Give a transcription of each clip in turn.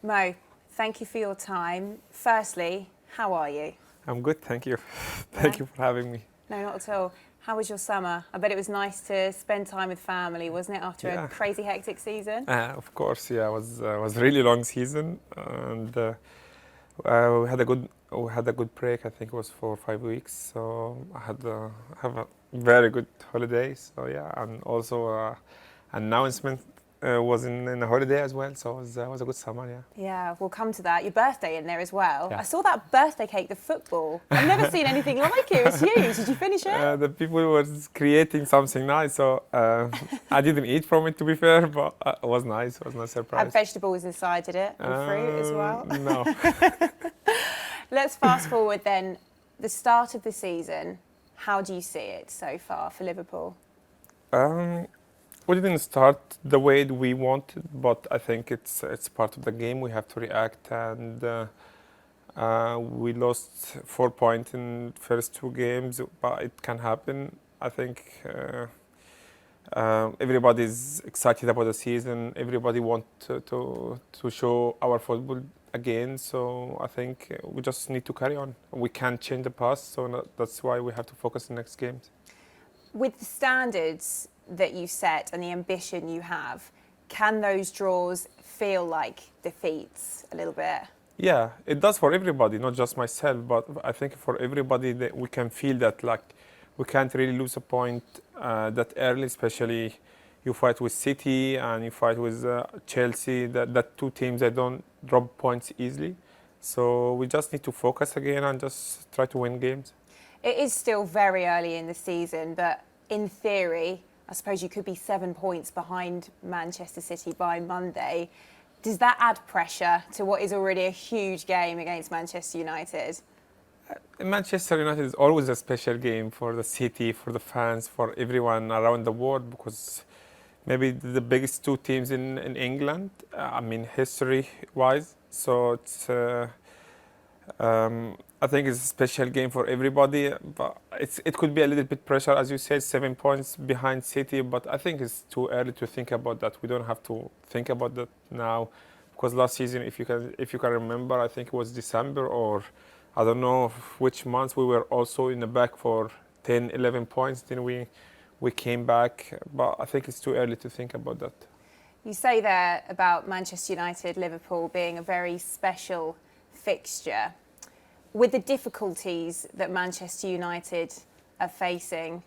Mo, thank you for your time. Firstly, how are you? I'm good, thank you. Thank you for having me. No, not at all. How was your summer? I bet it was nice to spend time with family, wasn't it, after a crazy hectic season? Of course, yeah, it was really long season, and we had a good break. I think it was 4 or 5 weeks. So I have a very good holiday. So yeah, and also announcement was in a holiday as well. So it was a good summer. Yeah. Yeah, we'll come to that. Your birthday in there as well. Yeah. I saw that birthday cake, the football. I've never seen anything like it. It was huge. Did you finish it? The people were creating something nice, so I didn't eat from it, to be fair, but it was nice. It was a nice surprise. Had vegetables inside, did it? And fruit as well? No. Let's fast forward then. The start of the season, how do you see it so far for Liverpool? We didn't start the way we wanted, but I think it's part of the game. We have to react, and we lost 4 points in first 2 games, but it can happen. I think everybody's excited about the season. Everybody wants to show our football again. So I think we just need to carry on. We can't change the past, so that's why we have to focus on the next games. With the standards that you set and the ambition you have, can those draws feel like defeats a little bit? Yeah, it does for everybody, not just myself, but I think for everybody that we can feel that like we can't really lose a point that early, especially you fight with City and you fight with Chelsea, that two teams that don't drop points easily. So we just need to focus again and just try to win games. It is still very early in the season, but in theory, I suppose you could be 7 points behind Manchester City by Monday. Does that add pressure to what is already a huge game against Manchester United? Manchester United is always a special game for the city, for the fans, for everyone around the world, because maybe the biggest two teams in England, history-wise. So it's I think it's a special game for everybody, but it could be a little bit pressure, as you said, 7 points behind City, but I think it's too early to think about that. We don't have to think about that now, because last season, if you can remember, I think it was December or I don't know which months, we were also in the back for 10, 11 points. Then we came back, but I think it's too early to think about that. You say there about Manchester United, Liverpool being a very special fixture. With the difficulties that Manchester United are facing,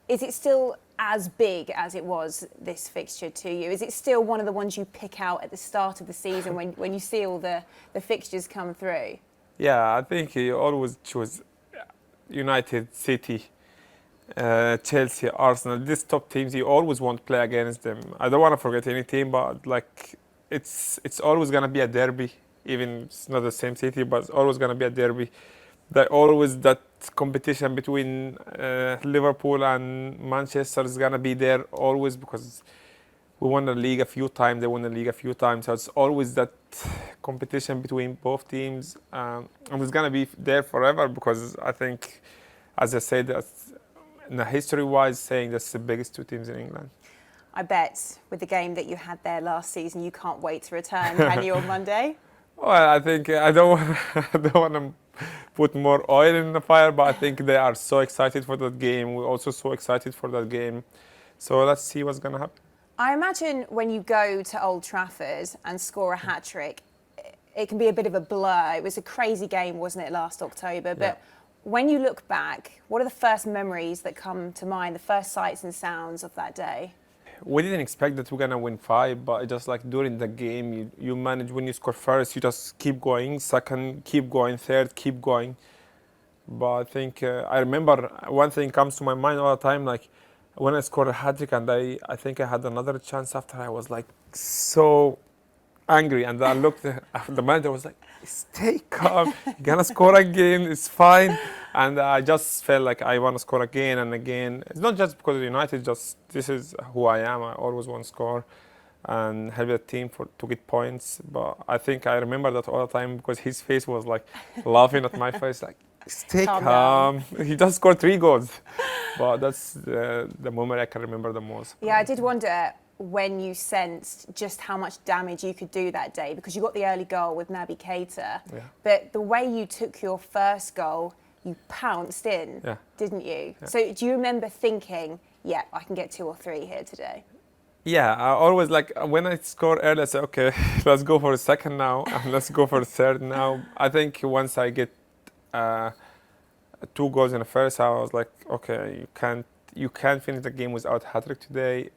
is it still as big as it was, this fixture, to you? Is it still one of the ones you pick out at the start of the season when you see all the fixtures come through? Yeah, I think you always choose United, City, Chelsea, Arsenal. These top teams, you always want to play against them. I don't want to forget any team, but like it's always going to be a derby. Even it's not the same city, but it's always going to be a derby. There's always that competition between Liverpool and Manchester is going to be there always, because we won the league a few times, they won the league a few times. So it's always that competition between both teams. And it's going to be there forever, because I think, as I said, that's, in the history-wise, saying that's the biggest two teams in England. I bet with the game that you had there last season, you can't wait to return, can you, on Monday? Well, I think I don't want to put more oil in the fire, but I think they are so excited for that game. We're also so excited for that game. So let's see what's going to happen. I imagine when you go to Old Trafford and score a hat-trick, it can be a bit of a blur. It was a crazy game, wasn't it, last October? But when you look back, what are the first memories that come to mind, the first sights and sounds of that day? We didn't expect that we're going to win 5, but just like during the game, you manage, when you score first, you just keep going, second, keep going, third, keep going. But I think, I remember one thing comes to my mind all the time, like when I scored a hat-trick and I think I had another chance after, I was like so angry. And I looked at the manager, was like, stay calm, you're going to score again, it's fine. And I just felt like I want to score again and again. It's not just because of United, just this is who I am. I always want to score and help the team to get points. But I think I remember that all the time, because his face was like laughing at my face, like, stay calm. He just scored 3 goals. But that's the moment I can remember the most. Yeah, I did wonder, when you sensed just how much damage you could do that day? Because you got the early goal with Naby Keita, but the way you took your first goal, you pounced in, didn't you? Yeah. So do you remember thinking, yeah, I can get 2 or 3 here today? Yeah, I always like when I score early, I say, okay, let's go for a second now, and let's go for a third now. I think once I get 2 goals in the first half, I was like, okay, you can't finish the game without hat-trick today.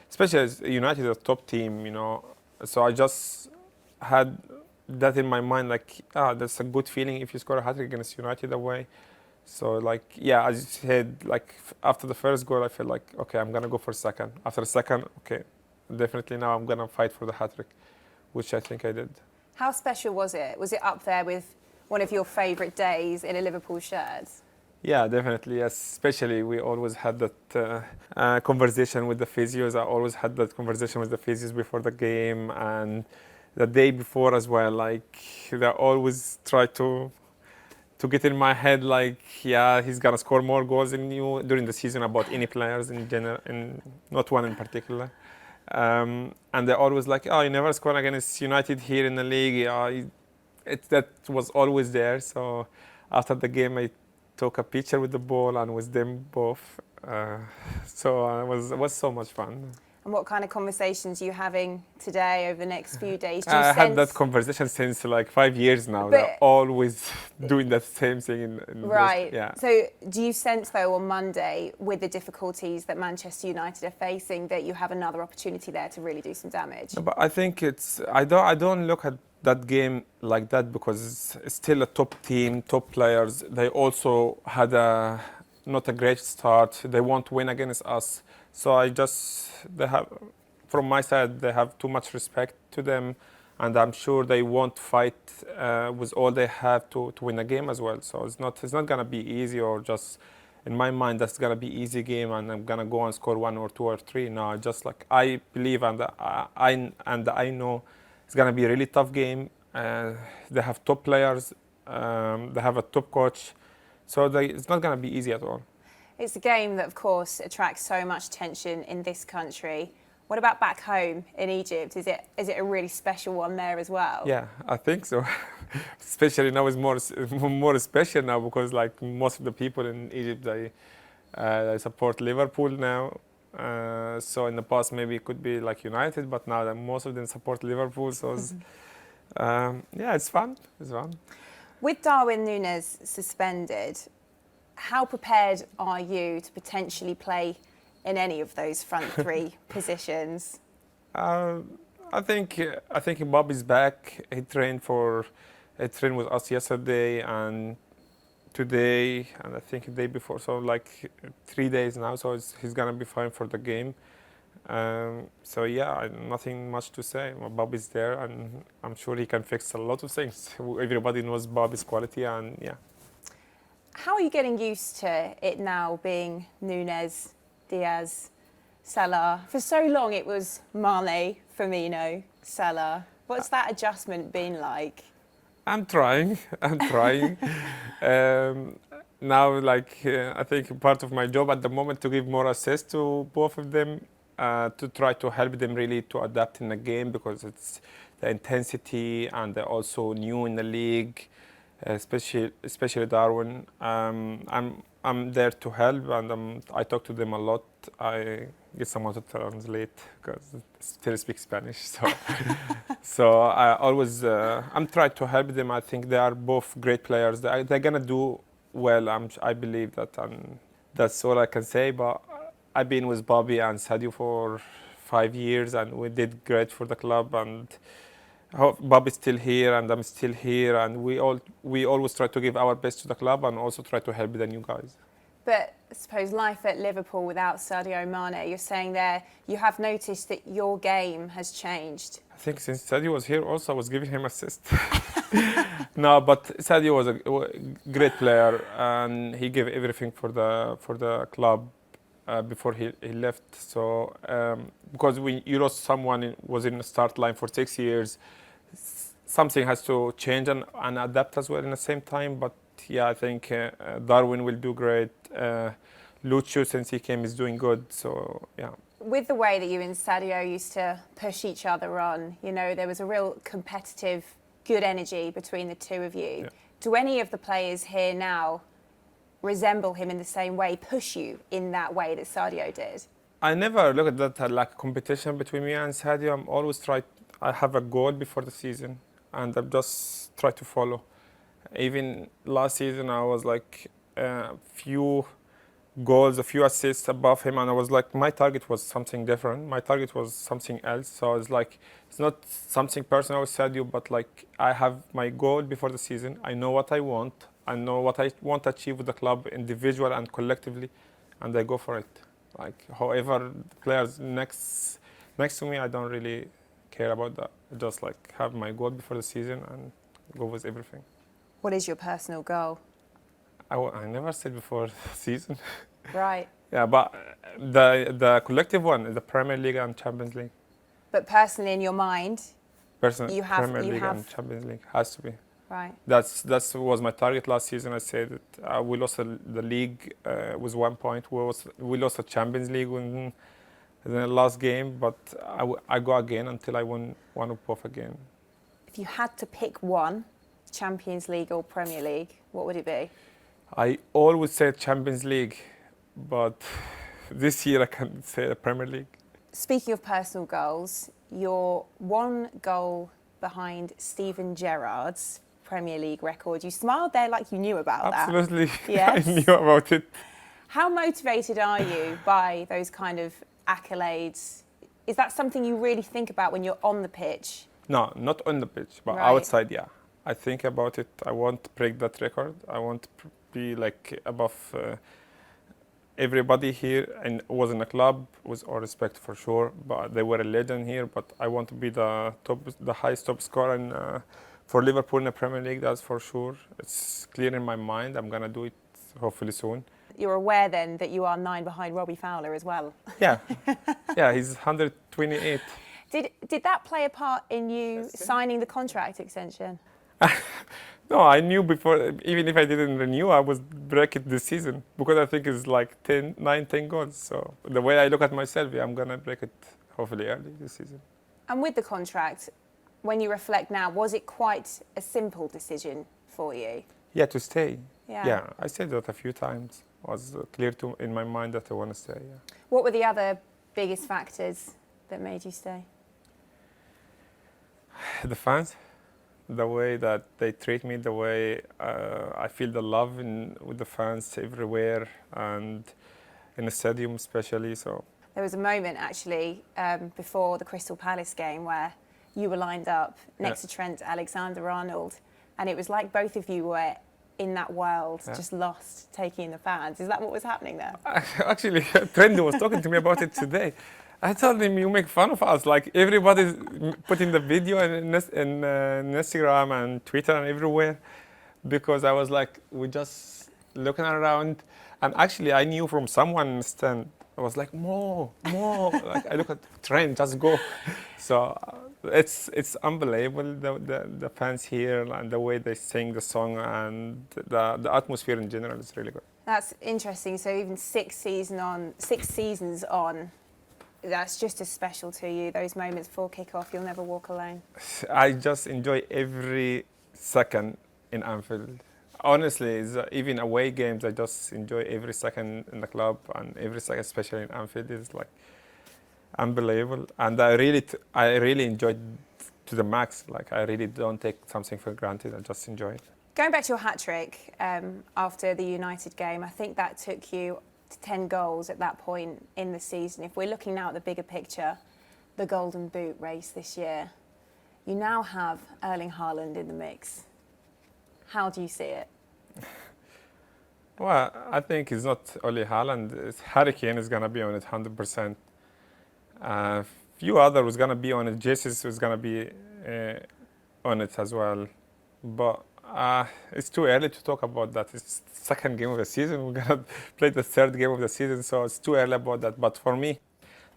Especially as United, a top team, you know. So I just had that in my mind, like, that's a good feeling if you score a hat-trick against United away. So, like, yeah, as you said, like, after the first goal, I felt like, okay, I'm going to go for a second. After a second, okay, definitely now I'm going to fight for the hat-trick, which I think I did. How special was it? Was it up there with one of your favourite days in a Liverpool shirt? Yeah, definitely, yes. Especially we always had that conversation with the physios. I always had that conversation with the physios before the game and the day before as well. Like, they always try to get in my head, like, yeah, he's gonna score more goals than you during the season about any players in general, and not one in particular. And they're always like, oh, you never scored against United here in the league. That was always there. So after the game, I took a picture with the ball and with them both. So it was so much fun. And what kind of conversations are you having today over the next few days? I had that conversation since like 5 years now. They're always doing that same thing. Right. So do you sense, though, on Monday, with the difficulties that Manchester United are facing, that you have another opportunity there to really do some damage? No, but I think I don't look at that game like that because it's still a top team, top players. They also had not a great start. They won't win against us. So from my side, they have too much respect to them, and I'm sure they won't fight with all they have to win a game as well. So it's not gonna be easy, or just in my mind that's gonna be easy game and I'm gonna go and score 1 or 2 or 3. No, just like I believe and I know it's gonna be a really tough game. They have top players, they have a top coach, so it's not gonna be easy at all. It's a game that, of course, attracts so much attention in this country. What about back home in Egypt? Is it a really special one there as well? Yeah, I think so. Especially now it's more special now because like most of the people in Egypt they support Liverpool now. So in the past maybe it could be like United, but now most of them support Liverpool. So it's fun. It's fun. With Darwin Núñez suspended, how prepared are you to potentially play in any of those front 3 positions? I think Bobby's back. He trained with us yesterday and today, and I think the day before. So like 3 days now. So he's gonna be fine for the game. So yeah, nothing much to say. Bobby's there, and I'm sure he can fix a lot of things. Everybody knows Bobby's quality, and yeah. How are you getting used to it now being Núñez, Diaz, Salah? For so long it was Mane, Firmino, Salah. What's that adjustment been like? I'm trying. Now, like, I think part of my job at the moment to give more assists to both of them, to try to help them really to adapt in the game because it's the intensity and they're also new in the league. Especially Darwin. I'm there to help, and I talk to them a lot. I get someone to translate because I still speak Spanish. So I always I'm trying to help them. I think they are both great players. They're gonna do well. I believe that, and that's all I can say. But I've been with Bobby and Sadio for 5 years, and we did great for the club. And Bobby's still here and I'm still here, and we always try to give our best to the club and also try to help the new guys. But I suppose life at Liverpool without Sadio Mane, you're saying there you have noticed that your game has changed. I think since Sadio was here also I was giving him assists. No, but Sadio was a great player and he gave everything for the club before he left. So because when you lost someone was in the start line for 6 years, something has to change and adapt as well in the same time. But yeah, I think Darwin will do great. Lucio, since he came, is doing good. So yeah. With the way that you and Sadio used to push each other on, you know, there was a real competitive, good energy between the two of you. Yeah. Do any of the players here now resemble him in the same way, push you in that way that Sadio did? I never look at that like competition between me and Sadio. I'm always I have a goal before the season, and I just try to follow. Even last season, I was like a few goals, a few assists above him, and I was like, my target was something different. My target was something else. So it's like, it's not something personal with Sadio, but like I have my goal before the season. I know what I want. I know what I want to achieve with the club, individual and collectively, and I go for it. Like, however, the players next to me, I don't really care about that. I just like have my goal before the season and go with everything. What is your personal goal? I never said before season. Right. Yeah, but the collective one is the Premier League and Champions League. But personally, in your mind, Personally, You have- Premier you League have- and Champions League has to be. right. That was my target last season. I said that we lost the league with 1 point. We lost the Champions League in the last game, but I go again until I win one of both again. If you had to pick one, Champions League or Premier League, what would it be? I always say Champions League, but this year I can say the Premier League. Speaking of personal goals, you're one goal behind Steven Gerrard's Premier League record. You smiled there like you knew about that. Absolutely, Yes. I knew about it. How motivated are you by those kind of accolades? Is that something you really think about when you're on the pitch? No, not on the pitch, but Right. outside, yeah. I think about it. I want to break that record. I want to be like above everybody here, and was in a club with all respect for sure. But they were a legend here. But I want to be the highest top scorer for Liverpool in the Premier League. That's for sure. It's clear in my mind. I'm gonna do it hopefully soon. You're aware then that you are 9 behind Robbie Fowler as well. Yeah, yeah. He's 128. Did that play a part in you signing the contract extension? No, I knew before, even if I didn't renew, I would break it this season because I think it's like 10 goals. So the way I look at myself, yeah, I'm going to break it hopefully early this season. And with the contract, when you reflect now, was it quite a simple decision for you? Yeah, to stay. Yeah. Yeah, I said that a few times. It was clear in my mind that I want to stay, yeah. What were the other biggest factors that made you stay? The fans, the way that they treat me, the way I feel the love with the fans everywhere and in the stadium especially. So There was a moment actually before the Crystal Palace game where you were lined up next to Trent, AlexanderArnold, and it was like both of you were in that world, just lost, taking in the fans. Is that what was happening there? Actually, Trent was talking to me about it today. I told him, you make fun of us. Like, everybody's putting the video in Instagram and Twitter and everywhere. Because I was like, we just looking around. And actually, I knew from someone in the stand, I was like, more. Like, I look at Trent, just go. So it's unbelievable, the fans here and the way they sing the song and the atmosphere in general is really good. That's interesting. So even 6 seasons on, that's just as special to you. Those moments before kickoff, you'll never walk alone. I just enjoy every second in Anfield. Honestly, even away games, I just enjoy every second in the club and every second, especially in Anfield, is like unbelievable. And I really enjoyed to the max. Like, I really don't take something for granted. I just enjoy it. Going back to your hat-trick after the United game, I think that took you to 10 goals at that point in the season. If we're looking now at the bigger picture, the Golden Boot race this year, you now have Erling Haaland in the mix. How do you see it? Well, I think it's not only Haaland. Harry Kane is going to be on it 100%. Few others was going to be on it. Jesus was going to be on it as well. But it's too early to talk about that. It's the second game of the season. We're going to play the third game of the season, so it's too early about that. But for me,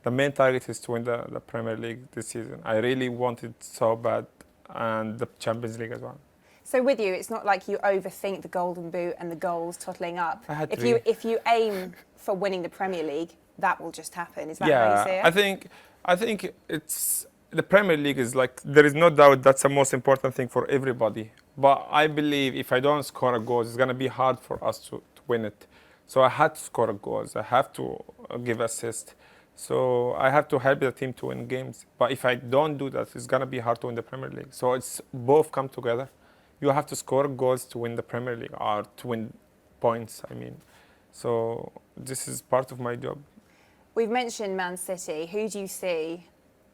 the main target is to win the Premier League this season. I really want it so bad, and the Champions League as well. So with you, it's not like you overthink the Golden Boot and the goals tottling up. I had If you aim for winning the Premier League, that will just happen. Is that how you see it? I think it's the Premier League is like there is no doubt that's the most important thing for everybody. But I believe if I don't score a goal, it's gonna be hard for us to win it. So I had to score goals. I have to give assist. So I have to help the team to win games. But if I don't do that, it's gonna be hard to win the Premier League. So it's both come together. You have to score goals to win the Premier League or to win points. I mean, so this is part of my job. We've mentioned Man City. Who do you see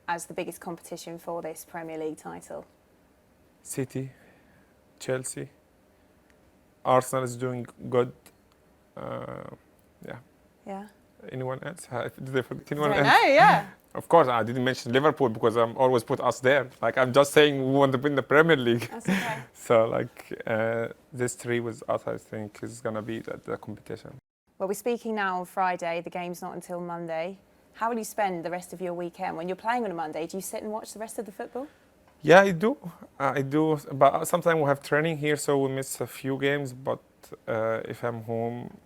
as the biggest competition for this Premier League title? City, Chelsea, Arsenal is doing good. Yeah. Yeah. Anyone else? Did I forget anyone I else? know, yeah. Of course, I didn't mention Liverpool because I'm always put us there. Like I'm just saying we want to win the Premier League. That's okay. So like this three with us, I think is gonna be the competition. Well, we're speaking now on Friday. The game's not until Monday. How will you spend the rest of your weekend? When you're playing on a Monday, do you sit and watch the rest of the football? Yeah, I do. I do. But sometimes we have training here, so we miss a few games. But if I'm home,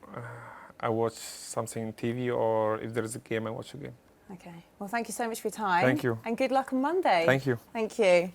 I watch something on TV, or if there is a game, I watch a game. Okay. Well, thank you so much for your time. Thank you. And good luck on Monday. Thank you. Thank you.